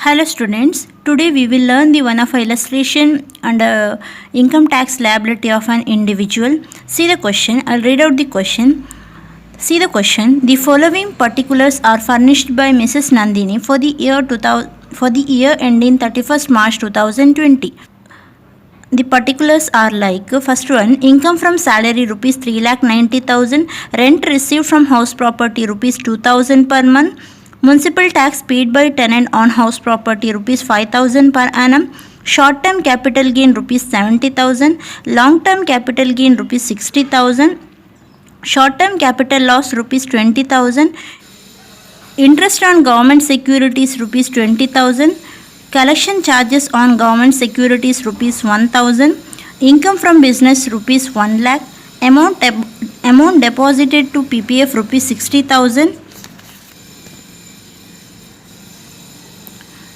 Hello students, today we will learn the one of illustration under income tax liability of an individual. See the question, I'll read out the question. See the question, the following particulars are furnished by Mrs. Nandini for the year ending 31st March 2020. The particulars are like, first one, income from salary rupees 3,90,000, rent received from house property rupees 2,000 per month, municipal tax paid by tenant on house property rupees 5,000 per annum, short term capital gain rupees 70,000, long term capital gain rupees 60,000, short term capital loss rupees 20,000, interest on government securities rupees 20,000, collection charges on government securities rupees 1,000, income from business rupees 1 lakh, amount deposited to PPF rupees 60,000,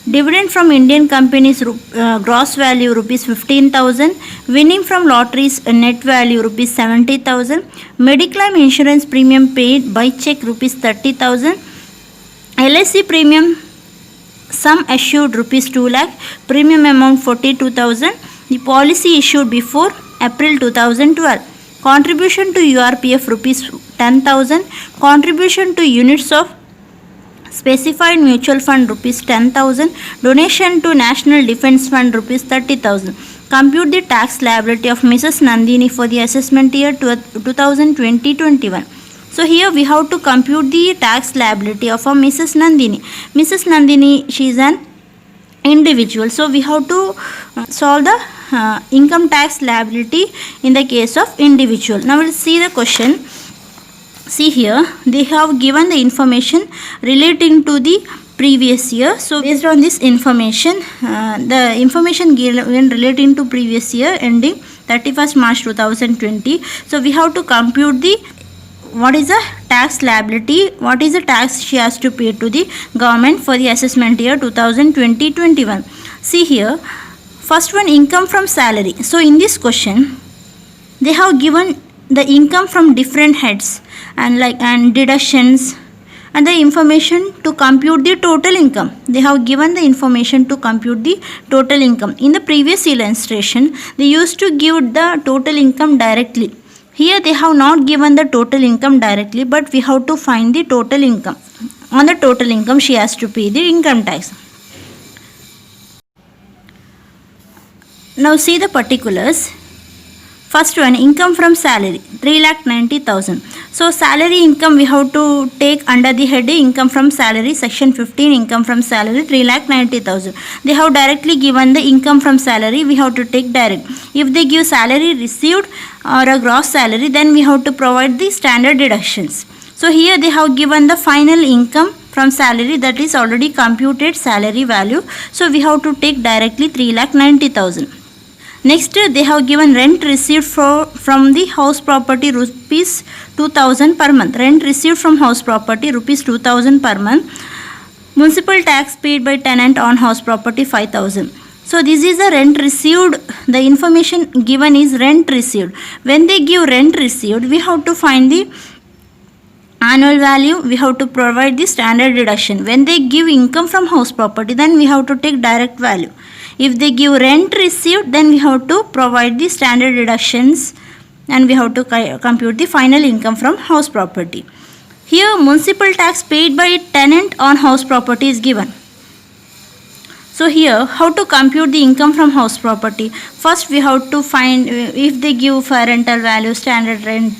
dividend from Indian companies gross value rupees 15,000, winning from lotteries net value rupees 70,000, mediclaim insurance premium paid by check rupees 30,000, LIC premium sum assured rupees 2 lakh, premium amount 42,000, the policy issued before April 2012, contribution to URPF rupees 10,000, contribution to units of specified mutual fund rupees 10,000, donation to National Defence Fund rupees 30,000. Compute the tax liability of Mrs. Nandini for the assessment year 2020-21. So here we have to compute the tax liability of a Mrs. Nandini. Mrs. Nandini, she is an individual. So we have to solve the income tax liability in the case of individual. Now we'll see the question. See here, they have given the information relating to the previous year. So based on this information, the information given relating to previous year ending 31st March 2020. So we have to compute the what is the tax liability, what is the tax she has to pay to the government for the assessment year 2020-21. See here, first one, income from salary. So in this question, they have given the income from different heads and deductions and the information to compute the total income. They have given the information to compute the total income. In the previous illustration, they used to give the total income directly. Here they have not given the total income directly, but we have to find the total income. On the total income, she has to pay the income tax. Now see the particulars. First one, income from salary 3,90,000. So salary income we have to take under the head income from salary, section 15, income from salary 3,90,000. They have directly given the income from salary, we have to take direct. If they give salary received or a gross salary, then we have to provide the standard deductions. So here they have given the final income from salary, that is already computed salary value. So we have to take directly 3,90,000. Next, they have given rent received from the house property rupees 2,000 per month. Rent received from house property rupees 2,000 per month. Municipal tax paid by tenant on house property 5,000. So this is the rent received. The information given is rent received. When they give rent received, we have to find the annual value. We have to provide the standard deduction. When they give income from house property, then we have to take direct value. If they give rent received, then we have to provide the standard deductions and we have to compute the final income from house property. Here municipal tax paid by tenant on house property is given. So here how to compute the income from house property? First we have to find if they give for rental value, standard rent,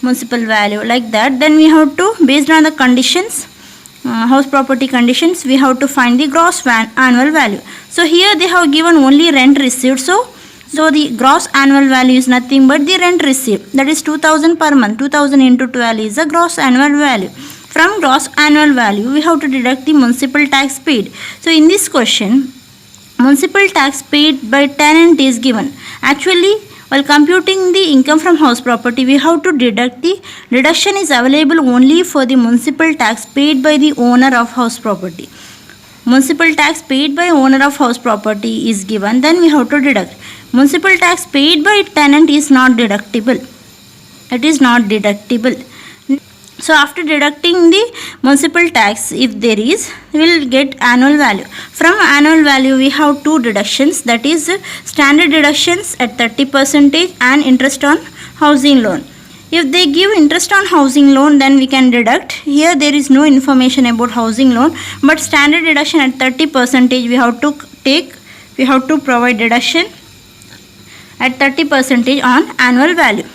municipal value like that, then we have to, based on the conditions, house property conditions, we have to find the gross annual value. So here they have given only rent received. So the gross annual value is nothing but the rent received, that is 2,000 per month. 2,000 into 12 is the gross annual value. From gross annual value, we have to deduct the municipal tax paid. So in this question, municipal tax paid by tenant is given. Actually, while computing the income from house property, we have to deduct the deduction is available only for the municipal tax paid by the owner of house property. Municipal tax paid by owner of house property is given, then we have to deduct. Municipal tax paid by tenant is not deductible. It is not deductible. So after deducting the municipal tax, if there is, we will get annual value. From annual value, we have two deductions, that is standard deductions at 30% and interest on housing loan. If they give interest on housing loan, then we can deduct. Here there is no information about housing loan, but standard deduction at 30% we have to take, we have to provide deduction at 30% on annual value.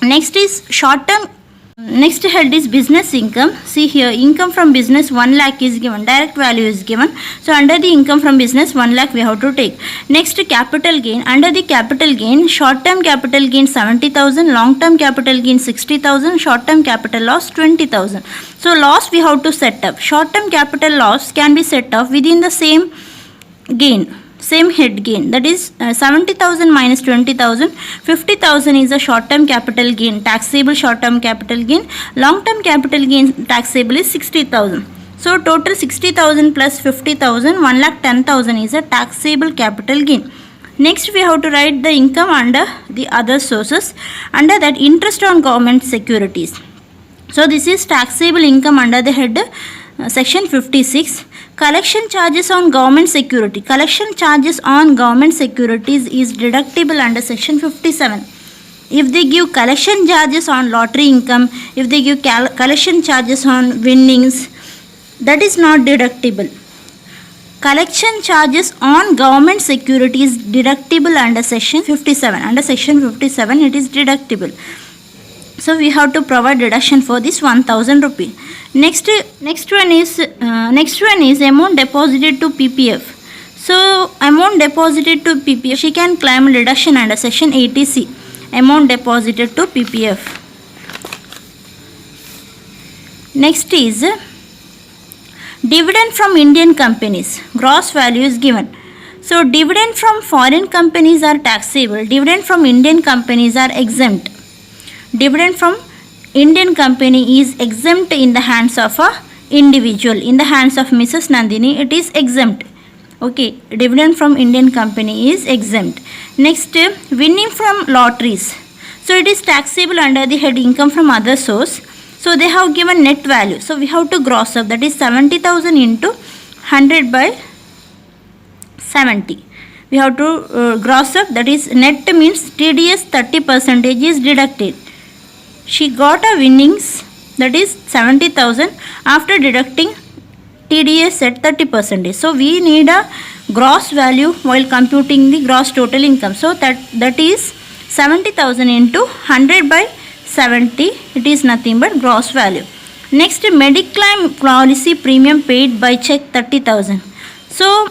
Next is short term. Next head is business income. See here, income from business 1 lakh is given, direct value is given. So under the income from business 1 lakh we have to take. Next capital gain. Under the capital gain, short term capital gain 70,000, long term capital gain 60,000, short term capital loss 20,000. So loss we have to set up. Short term capital loss can be set up within the same gain, same head gain, that is 70,000 minus 20,000. 50,000 is a short term capital gain, taxable short term capital gain. Long term capital gain taxable is 60,000. So total 60,000 plus 50,000, 1,10,000 is a taxable capital gain. Next we have to write the income under the other sources. Under that, interest on government securities. So this is taxable income under the head section 56. Collection charges on government security. Collection charges on government securities is deductible under section 57. If they give collection charges on lottery income, if they give collection charges on winnings, that is not deductible. Collection charges on government securities deductible under section 57. Under section 57 it is deductible. So we have to provide deduction for this 1,000 rupee. Next one is amount deposited to PPF. So amount deposited to PPF, she can claim deduction under section 80C. Amount deposited to PPF. Next is dividend from Indian companies. Gross value is given. So dividend from foreign companies are taxable. Dividend from Indian companies are exempt. Dividend from Indian company is exempt in the hands of a individual. In the hands of Mrs. Nandini, it is exempt. Okay, dividend from Indian company is exempt. Next, winning from lotteries. So it is taxable under the head income from other source. So they have given net value. So we have to gross up, that is 70,000 into 100 by 70. We have to gross up, that is net means TDS 30% is deducted. She got a winnings, that is 70,000 after deducting TDS at 30%. So we need a gross value while computing the gross total income. So that is 70,000 into 100 by 70. It is nothing but gross value. Next, Mediclaim policy premium paid by check 30,000. So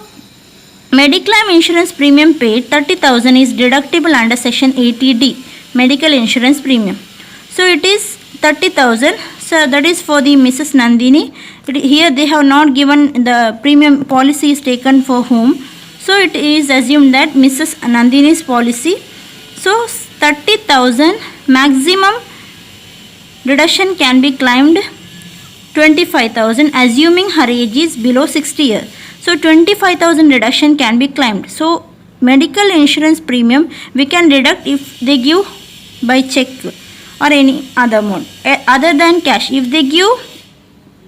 Mediclaim insurance premium paid 30,000 is deductible under section 80D, medical insurance premium. So it is 30,000. So that is for the Mrs. Nandini. Here they have not given the premium policy is taken for whom. So it is assumed that Mrs. Nandini's policy. So 30,000 maximum deduction can be claimed 25,000 assuming her age is below 60 years. So 25,000 deduction can be claimed. So medical insurance premium we can deduct if they give by check or any other mode other than cash. If they give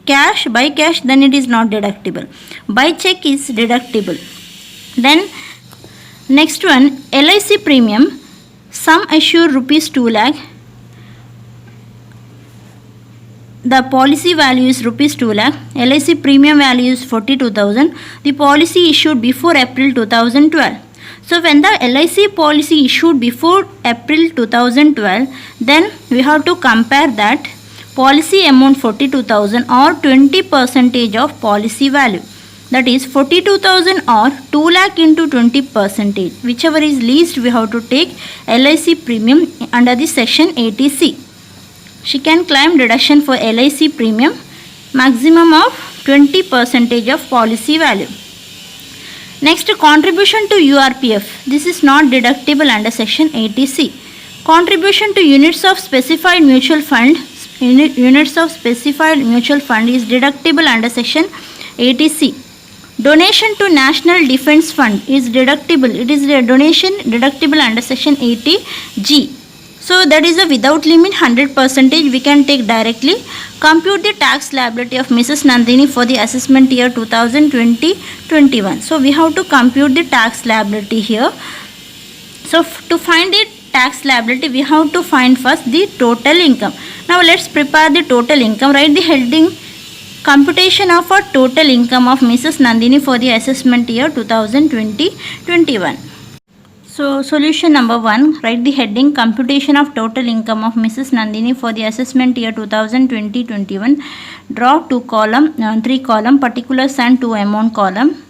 cash, by cash, then it is not deductible. By check is deductible. Then next one, LIC premium, sum assured rupees 2 lakh. The policy value is rupees 2 lakh. LIC premium value is 42,000. The policy issued before April 2012. So when the LIC policy issued before April 2012, then we have to compare that policy amount 42,000 or 20% of policy value. That is 42,000 or 2 lakh into 20%. Whichever is least, we have to take LIC premium under the section 80C. She can claim deduction for LIC premium maximum of 20% of policy value. Next, contribution to URPF. This is not deductible under section 80C. Contribution to units of specified mutual fund. Units of specified mutual fund is deductible under section 80C. Donation to National Defence Fund is deductible. It is a donation deductible under section 80G. So that is a without limit 100% we can take directly. Compute the tax liability of Mrs. Nandini for the assessment year 2020-21. So we have to compute the tax liability here. So to find the tax liability we have to find first the total income. Now let's prepare the total income. Write the heading computation of a total income of Mrs. Nandini for the assessment year 2020-21. So solution number 1, write the heading computation of total income of Mrs. Nandini for the assessment year 2020-21. Draw 3 column particulars and 2 amount column.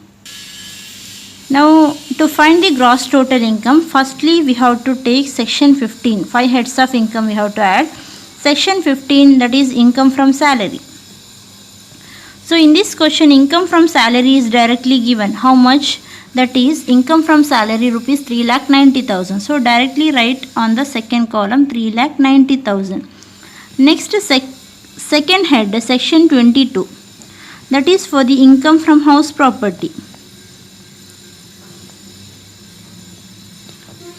Now to find the gross total income, firstly we have to take section 15, 5 heads of income we have to add. Section 15, that is income from salary. So in this question income from salary is directly given. How much? That is income from salary rupees 3,90,000. So directly write on the second column 3,90,000. Next second head, section 22, that is for the income from house property.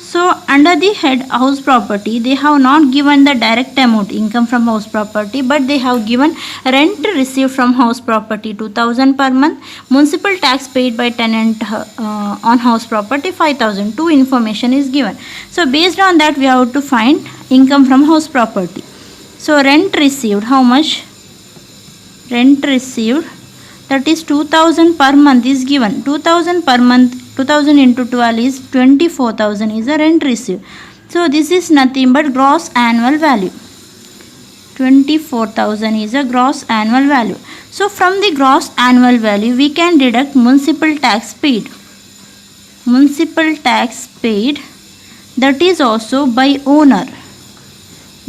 So under the head house property they have not given the direct amount income from house property, but they have given rent received from house property 2,000 per month, municipal tax paid by tenant on house property 5,000. Two information is given. So based on that we have to find income from house property. So rent received, how much? Rent received, that is 2,000 per month is given. 2,000 per month, 2,000 into 12 is 24,000 is a rent received. So this is nothing but gross annual value. 24,000 is a gross annual value. So from the gross annual value we can deduct municipal tax paid. Municipal tax paid, that is also by owner.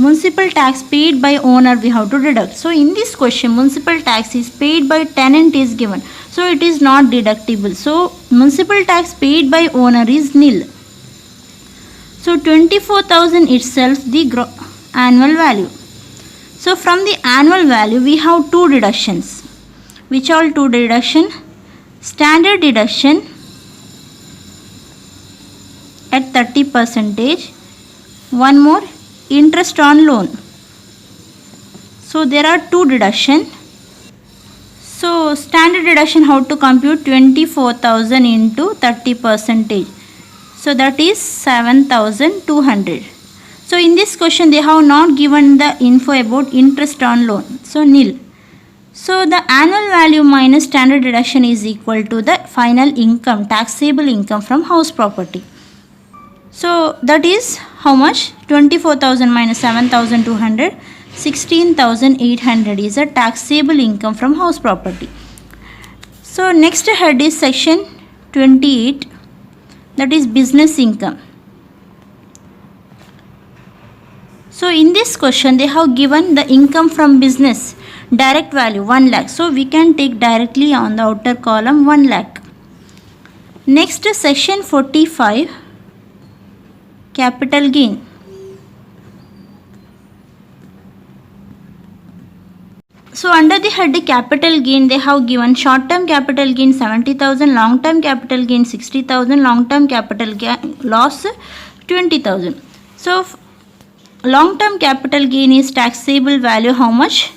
Municipal tax paid by owner we have to deduct. So in this question municipal tax is paid by tenant is given. So it is not deductible. So municipal tax paid by owner is nil. So 24,000 itself the annual value. So from the annual value we have two deductions. Which all two deduction? Standard deduction at 30%. One more, interest on loan. So there are two deduction. So standard deduction how to compute? 24,000 into 30%. So that is 7,200. So in this question they have not given the info about interest on loan. So nil. So the annual value minus standard deduction is equal to the final income, taxable income from house property. So that is how much? 24,000 minus 7,200, 16,800 is a taxable income from house property. So next head is section 28, that is business income. So in this question they have given the income from business direct value 1 lakh. So we can take directly on the outer column 1 lakh. Next section 45, capital gain. So under the head capital gain they have given short term capital gain 70,000, long term capital gain 60,000, long term capital loss 20,000. So long term capital gain is taxable value how much?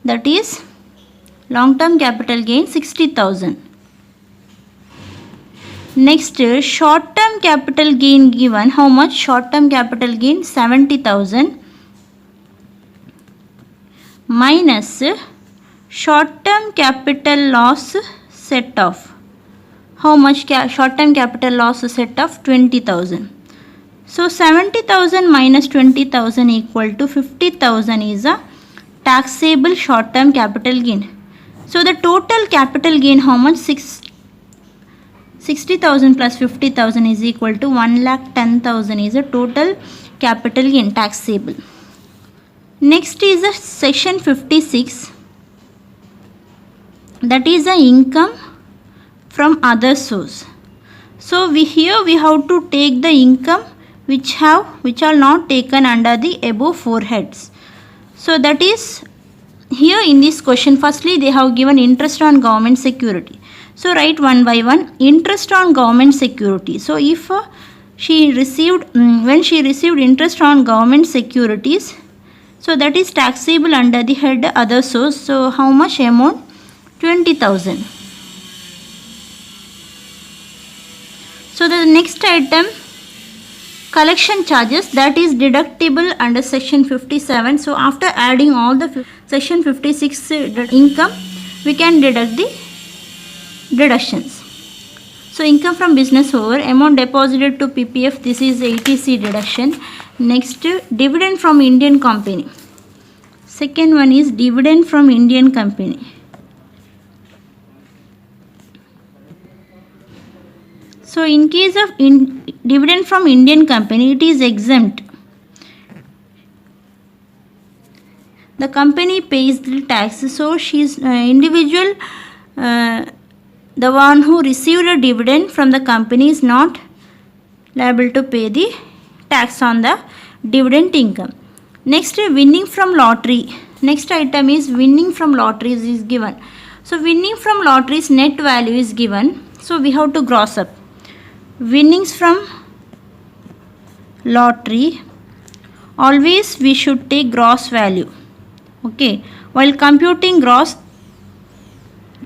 That is long term capital gain 60,000. Next short term capital gain given how much? Short term capital gain 70,000 minus short term capital loss set off. How much short term capital loss set off? 20,000. So 70,000 minus 20,000 equal to 50,000 is a taxable short term capital gain. So the total capital gain how much? 60,000 plus 50,000 is equal to 1,10,000 is a total capital gain taxable. Next is a section 56, that is the income from other source. So here we have to take the income which are not taken under the above four heads. So that is here in this question firstly they have given interest on government security. So write one by one. Interest on government security. So if she received when she received interest on government securities, so that is taxable under the head other source. So how much amount? 20,000. So the next item, collection charges, that is deductible under section 57. So after adding all the section 56 income, we can deduct the deductions. So income from business over, amount deposited to PPF, this is 80C deduction. Next, dividend from Indian company. Second one is dividend from Indian company. So in case of dividend from Indian company, it is exempt. The company pays the tax, so she is individual. The one who received a dividend from the company is not liable to pay the tax on the dividend income. Next, winning from lottery. Next item is winning from lotteries is given. So winning from lotteries net value is given. So we have to gross up. Winnings from lottery, always we should take gross value. Okay, while computing gross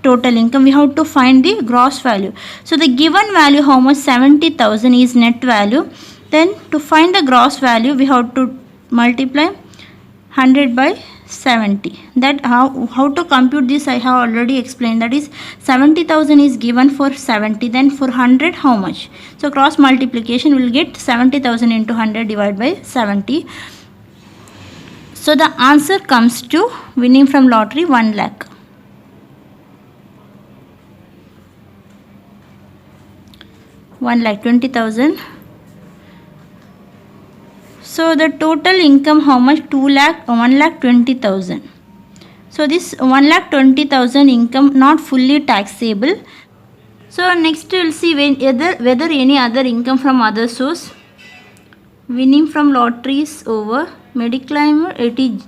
total income, we have to find the gross value. So the given value, how much? 70,000 is net value. Then to find the gross value, we have to multiply 100 by 70. That how to compute this I have already explained. That is 70,000 is given for 70. Then for 100, how much? So cross multiplication will get 70,000 into 100 divided by 70. So the answer comes to winning from lottery 1 lakh. 1,20,000. So the total income how much? 1,20,000. So this 1,20,000 income not fully taxable. So next we will see whether any other income from other source. Winning from lotteries over mediclaim 80D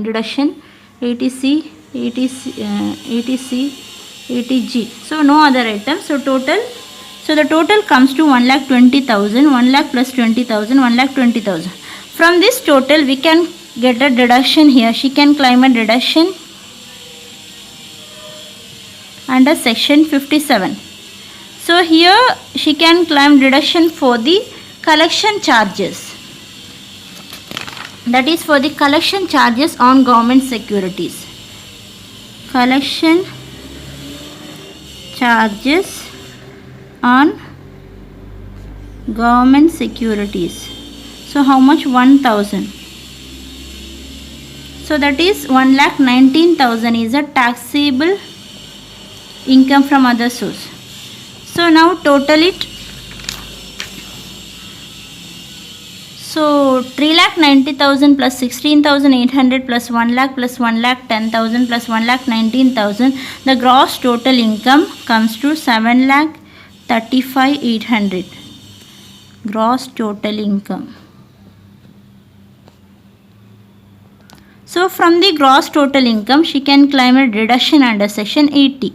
deduction 80C 80G. So no other item. So total. So the total comes to 1,20,000. 1 lakh plus 20,000. 1,20,000. From this total we can get a deduction here. She can claim a deduction under section 57. So here she can claim deduction for the collection charges. That is for the collection charges on government securities. Collection charges on government securities. So how much? 1,000. So that is 1,19,000 is a taxable income from other source. So now total it. So 3,90,000 plus 16,800 plus 1 lakh plus 1,10,000 plus 1,19,000. The gross total income comes to 7,35,800. Gross total income. So from the gross total income, she can claim a deduction under section 80.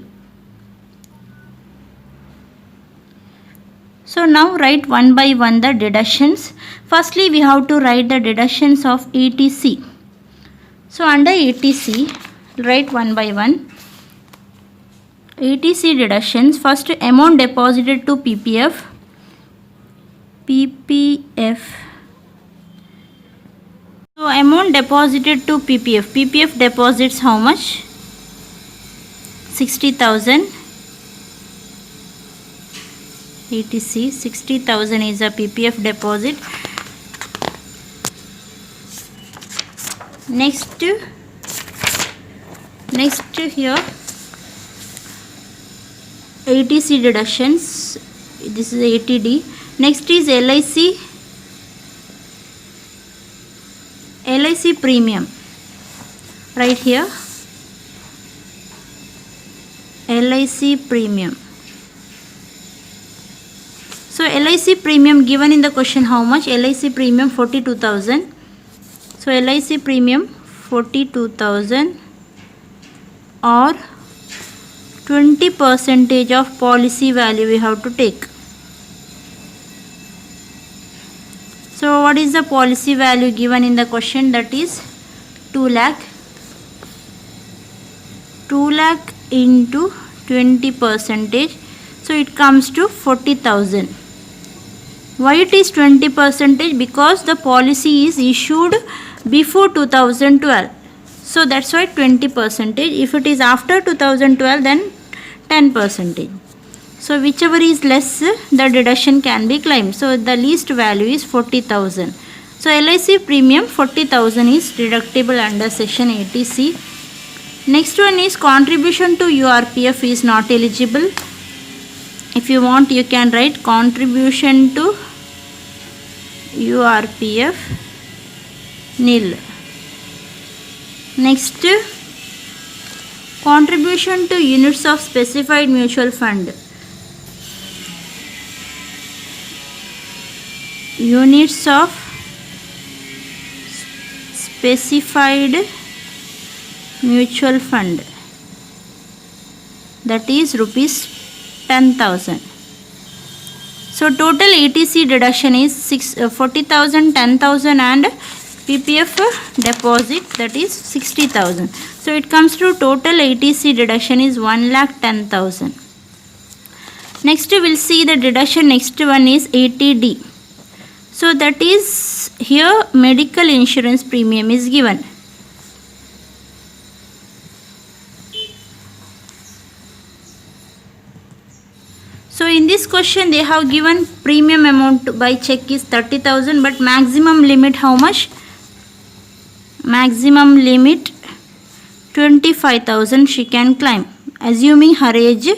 So now write one by one the deductions. Firstly, we have to write the deductions of 80C. So under 80C, write one by one. 80C deductions. First, amount deposited to PPF. So amount deposited to PPF. PPF deposits how much? 60,000. 80C, 60,000 is a PPF deposit. Next here 80C deductions. This is 80D. Next is LIC premium. Right here LIC premium. So LIC premium given in the question how much? LIC premium 42,000. So LIC premium 42,000 or 20% of policy value we have to take. So what is the policy value given in the question? That is 2 lakh. 2 lakh into 20%. So it comes to 40,000. Why it is 20%? Because the policy is issued before 2012. So that's why 20%. If it is after 2012, then 10%. So whichever is less, the deduction can be claimed. So the least value is 40,000. So LIC premium 40,000 is deductible under section 80C. Next one is contribution to URPF is not eligible. If you want, you can write contribution to URPF nil. Next, contribution to units of specified mutual fund. Units of specified mutual fund, that is rupees 10,000. So total ATC deduction is 40,000, 10,000 and PPF deposit, that is 60,000. So it comes to total ATC deduction is 1,10,000. Next we will see the deduction. Next one is 80D. So that is here medical insurance premium is given. So in this question they have given premium amount by check is 30,000, but maximum limit how much? Maximum limit 25,000 she can claim, assuming her age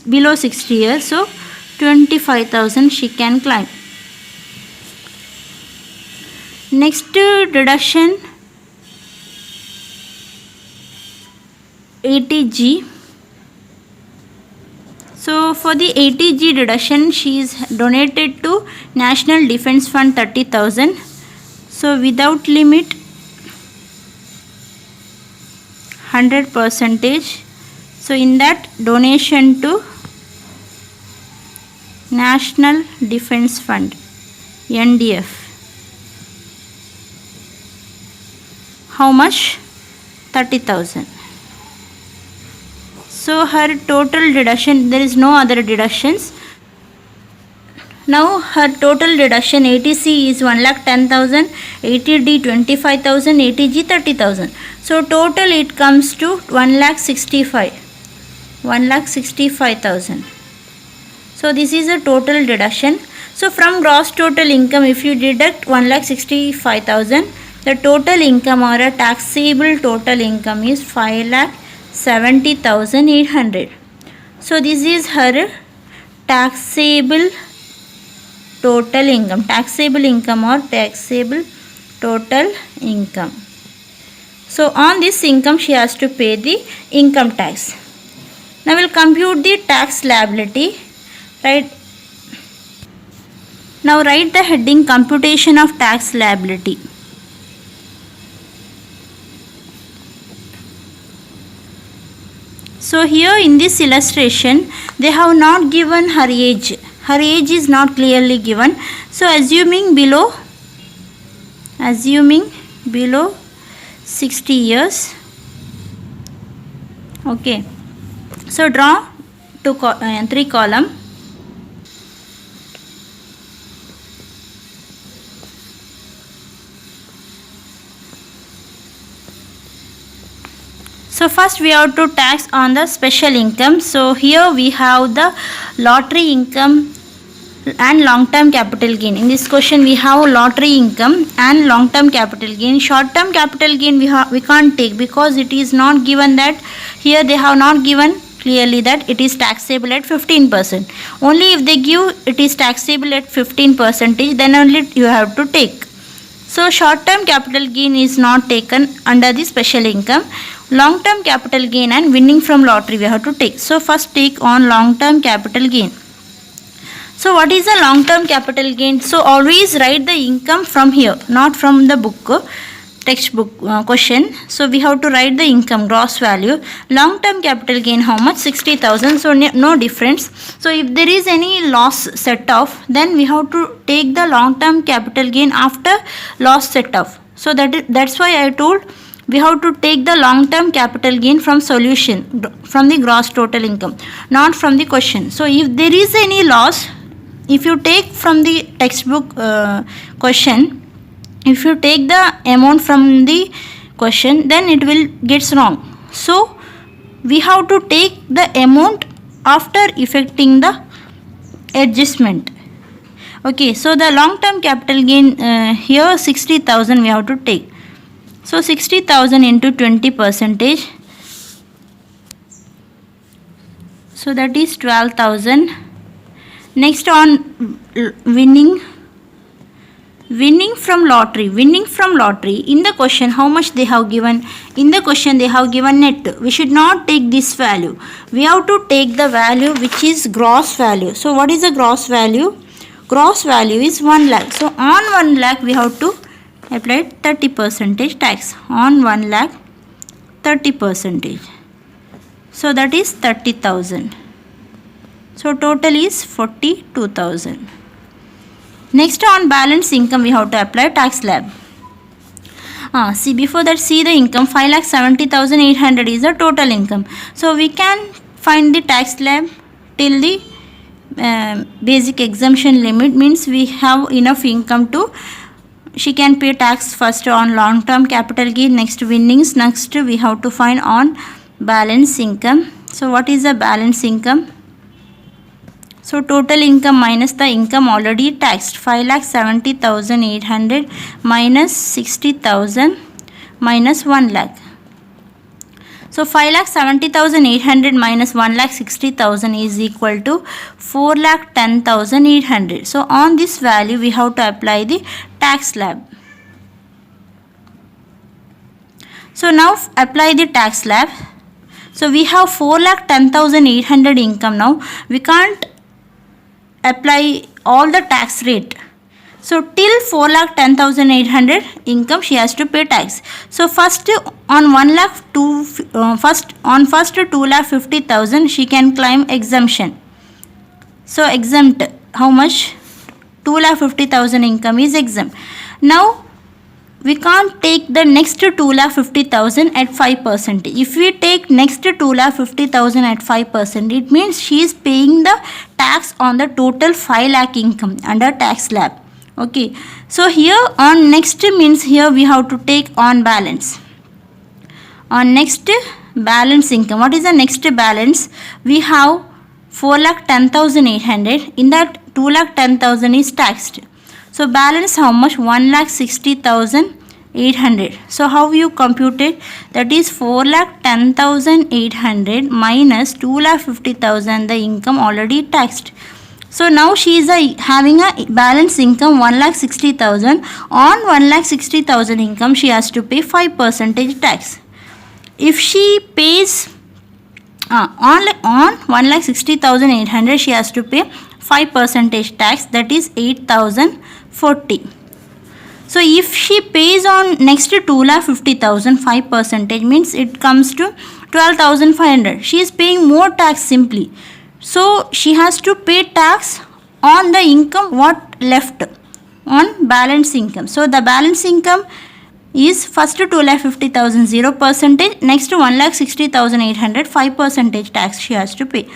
below 60 years. So 25,000 she can claim. Next deduction 80G. So for the 80G deduction, she is donated to National Defence Fund 30,000. So without limit 100%. So in that donation to National Defence Fund NDF, how much? 30,000. So her total deduction, there is no other deductions. Now her total deduction ATC is 1,10,000, 80D 25,000, 80G 30,000. So total it comes to 1,65,000. So this is a total deduction. So from gross total income, if you deduct 1,65,000, the total income or a taxable total income is 5,70,800. So this is her taxable total income, taxable income or taxable total income. So on this income she has to pay the income tax. Now we'll compute the tax liability. Right. Now write the heading computation of tax liability. So here in this illustration they have not given her age. Her age is not clearly given. So assuming below 60 years. Okay. So draw 3 column. So first we have to tax on the special income. So here we have the lottery income and long-term capital gain. In this question we have lottery income and long-term capital gain. Short-term capital gain we can't take because it is not given that, here they have not given clearly that it is taxable at 15%. Only if they give it is taxable at 15%, then only you have to take. So short-term capital gain is not taken under the special income. Long-term capital gain and winning from lottery we have to take. So first take on long-term capital gain. So what is a long-term capital gain? So always write the income from here, not from the book. textbook question. So we have to write the income gross value. Long term capital gain how much? 60,000. So no difference. So if there is any loss set off, then we have to take the long term capital gain after loss set off. So that's why I told we have to take the long term capital gain from solution, from the gross total income, not from the question. So if there is any loss, if you take from the textbook question, if you take the amount from the question, then it will get wrong. So we have to take the amount after effecting the adjustment. Okay, so the long term capital gain here 60,000 we have to take. So 60,000 into 20%. So that is 12,000. Next on winning from lottery. Winning from lottery, in the question how much they have given? In the question they have given net. We should not take this value. We have to take the value which is gross value. So what is the gross value? Gross value is 1 lakh. So on 1 lakh we have to apply 30% tax. On 1 lakh 30%. So that is 30,000. So total is 42,000. Next on balance income we have to apply tax slab. See before that, see the income 5,70,800 is the total income. So we can find the tax slab till the basic exemption limit, means we have enough income to, she can pay tax first on long term capital gain, next winnings, next we have to find on balance income. So what is the balance income? So total income minus the income already taxed, 5,70,800 minus 60,000 minus 1 lakh. So 5,70,800 minus 1,60,000 is equal to 4,10,800. So on this value we have to apply the tax slab. So now apply the tax slab. So we have 4,10,800 income now. We can't apply all the tax rate. So till 4,10,800 income she has to pay tax. So first on 1 lakh to first 2,50,000 she can claim exemption. So exempt how much? 2,50,000 income is exempt. Now we can't take the next 2,50,000 at 5%. If we take next 2,50,000 at 5%, it means she is paying the tax on the total 5 lakh income under tax slab. Okay, so here on next means here we have to take on balance. On next balance income, what is the next balance? We have 4,10,800. In that 2,10,000 is taxed. So balance how much? 1,60,800. So how you compute it? That is 4,10,800 minus 2,50,000 the income already taxed. So now she is having a balance income 1,60,000. On 1,60,000 income she has to pay 5% tax. If she pays on 1,60,800 she has to pay 5% tax, that is 8,040. So if she pays on next 2,50,000 5% means it comes to 12,500. She is paying more tax simply. So she has to pay tax on the income what left on balance income. So the balance income is first 2,50,000 0%, next 1,60,800 5% tax she has to pay.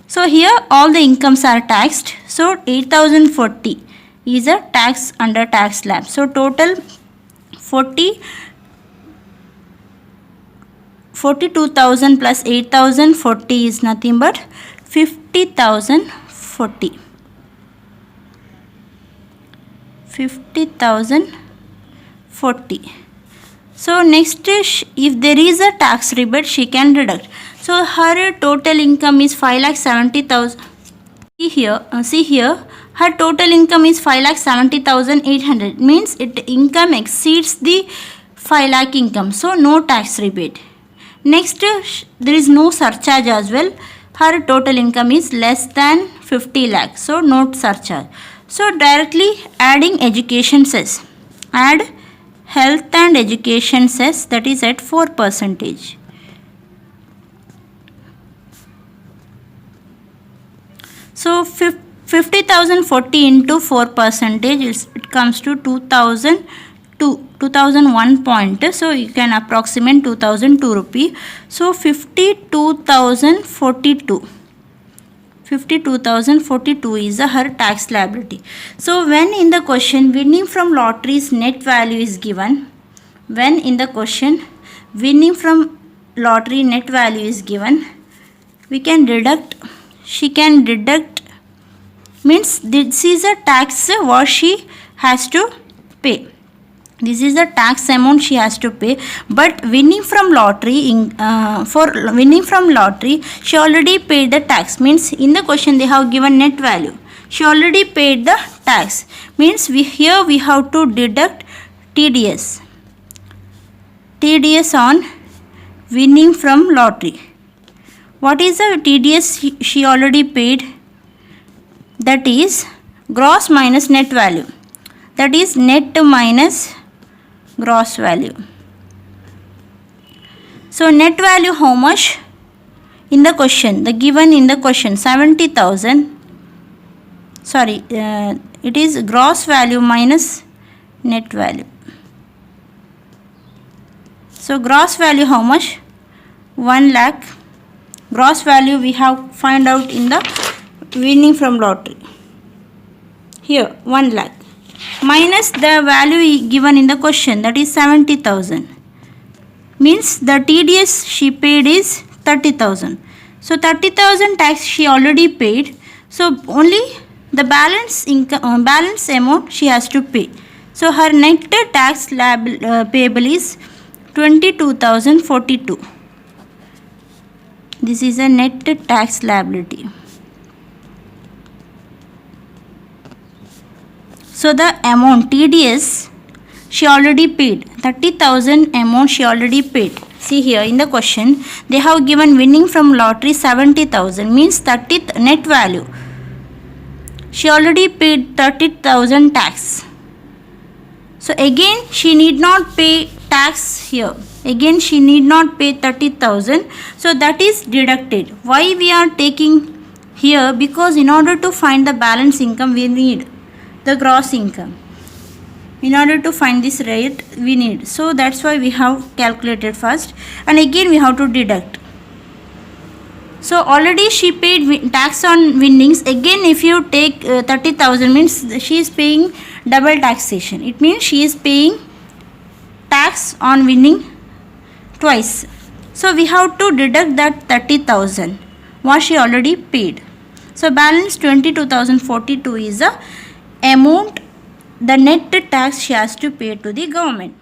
So here all the incomes are taxed. So 8,040 is a tax under tax slab. So total 42,000 plus 8,040 is nothing but 50,040. 50,040. So next, if there is a tax rebate, she can deduct. So her total income is 5,70,000. See here, her total income is 5,70,800. Means it income exceeds the 5 lakh income. So no tax rebate. Next, there is no surcharge as well. Her total income is less than 50 lakh. So no surcharge. So directly adding education cess. Add health and education cess, that is at 4%. So 50,040 into 4%, it comes to 2001 point. So you can approximate 2002 rupee. So 52,042 is her tax liability. So when in the question winning from lottery's net value is given, when in the question winning from lottery net value is given, we can deduct, she can deduct, means this is a tax what she has to pay. This is the tax amount she has to pay. But winning from lottery, for winning from lottery, she already paid the tax. Means in the question they have given net value. She already paid the tax. Means here we have to deduct TDS. TDS on winning from lottery. What is the TDS she already paid? That is gross minus net value. That is net minus gross value. So net value how much? In the question, the given in the question 70,000. Sorry, it is gross value minus net value. So gross value how much? 1 lakh. Gross value we have find out in the winning from lottery. Here 1 lakh. Minus the value given in the question, that is 70,000. Means the TDS she paid is 30,000. So 30,000 tax she already paid. So only the balance income, balance amount she has to pay. So her net tax payable is 22,042. This is a net tax liability. So the amount TDS she already paid, 30,000 amount she already paid. See here in the question they have given winning from lottery 70,000, means 30th net value. She already paid 30,000 tax. So again she need not pay tax here. Again she need not pay 30,000. So that is deducted. Why we are taking here? Because in order to find the balance income we need the gross income. In order to find this rate we need. So that's why we have calculated first, and again we have to deduct. So already she paid tax on winnings. Again if you take 30,000 means she is paying double taxation. It means she is paying tax on winning twice. So we have to deduct that 30,000 what she already paid. So balance 22,042 is the amount, the net tax she has to pay to the government.